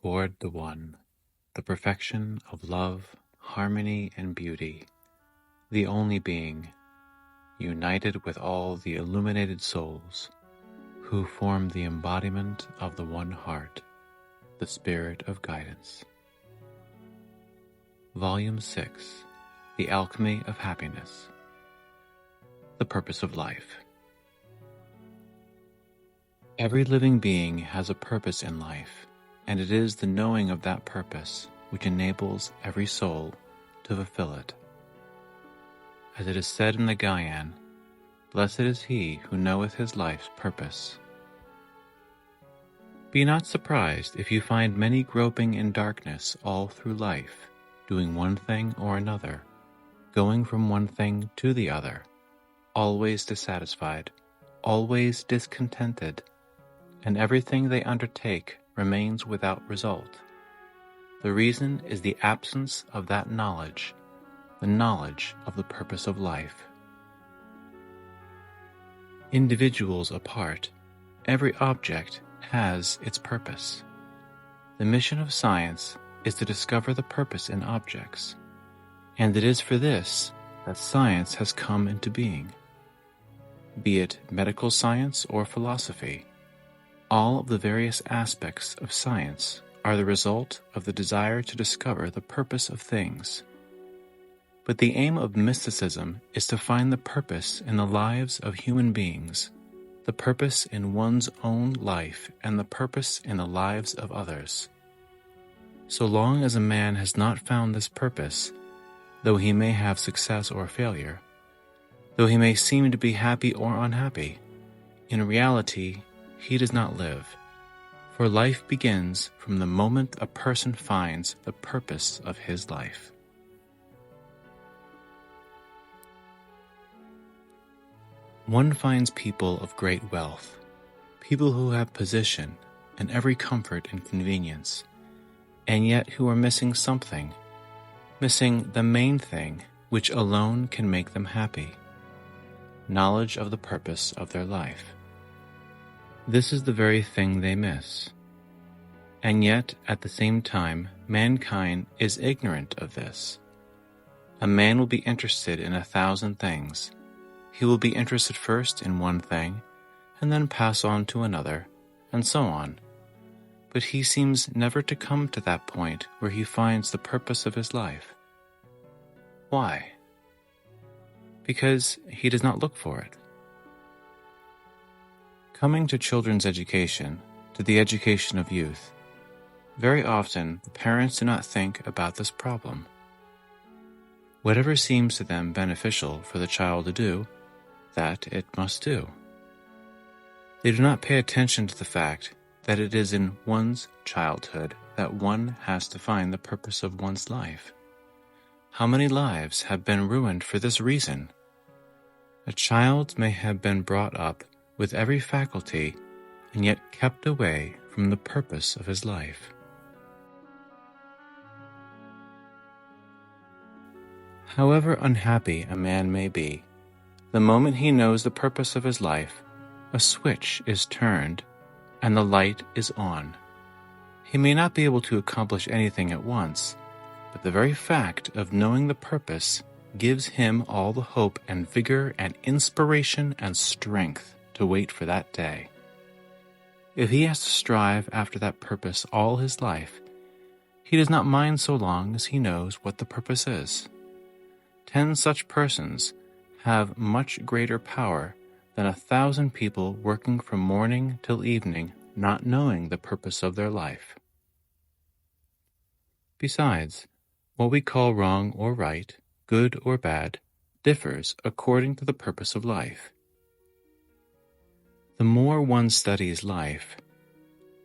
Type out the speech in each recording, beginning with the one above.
toward the One, the perfection of love, harmony, and beauty, the only being, united with all the illuminated souls, who form the embodiment of the one heart, the spirit of guidance. Volume 6, The Alchemy of Happiness, The Purpose of Life. Every living being has a purpose in life, and it is the knowing of that purpose which enables every soul to fulfill it. As it is said in the Gaian, "Blessed is he who knoweth his life's purpose." Be not surprised if you find many groping in darkness all through life, doing one thing or another, going from one thing to the other, always dissatisfied, always discontented, and everything they undertake remains without result. The reason is the absence of that knowledge, the knowledge of the purpose of life. Individuals apart, every object has its purpose. The mission of science is to discover the purpose in objects, and it is for this that science has come into being. Be it medical science or philosophy, all of the various aspects of science are the result of the desire to discover the purpose of things. But the aim of mysticism is to find the purpose in the lives of human beings, the purpose in one's own life, and the purpose in the lives of others. So long as a man has not found this purpose, though he may have success or failure, though he may seem to be happy or unhappy, in reality he does not live, for life begins from the moment a person finds the purpose of his life. One finds people of great wealth, people who have position and every comfort and convenience, and yet who are missing something, missing the main thing which alone can make them happy: knowledge of the purpose of their life. This is the very thing they miss. And yet, at the same time, mankind is ignorant of this. A man will be interested in 1,000 things. He will be interested first in one thing, and then pass on to another, and so on. But he seems never to come to that point where he finds the purpose of his life. Why? Because he does not look for it. Coming to children's education, to the education of youth, very often the parents do not think about this problem. Whatever seems to them beneficial for the child to do, that it must do. They do not pay attention to the fact that it is in one's childhood that one has to find the purpose of one's life. How many lives have been ruined for this reason? A child may have been brought up with every faculty and yet kept away from the purpose of his life. However unhappy a man may be, the moment he knows the purpose of his life, a switch is turned and the light is on. He may not be able to accomplish anything at once, but the very fact of knowing the purpose gives him all the hope and vigor and inspiration and strength to wait for that day. If he has to strive after that purpose all his life, he does not mind so long as he knows what the purpose is. 10 such persons have much greater power than 1,000 people working from morning till evening not knowing the purpose of their life. Besides, what we call wrong or right, good or bad, differs according to the purpose of life. The more one studies life,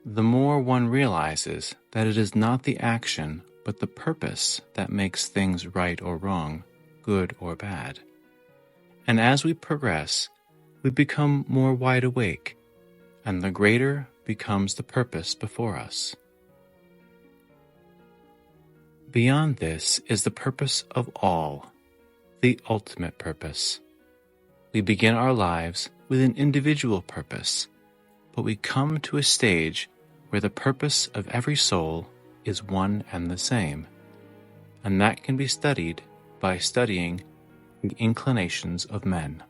the more one realizes that it is not the action but the purpose that makes things right or wrong, good or bad. And as we progress, we become more wide awake, and the greater becomes the purpose before us. Beyond this is the purpose of all, the ultimate purpose. We begin our lives with an individual purpose, but we come to a stage where the purpose of every soul is one and the same, and that can be studied by studying the inclinations of men.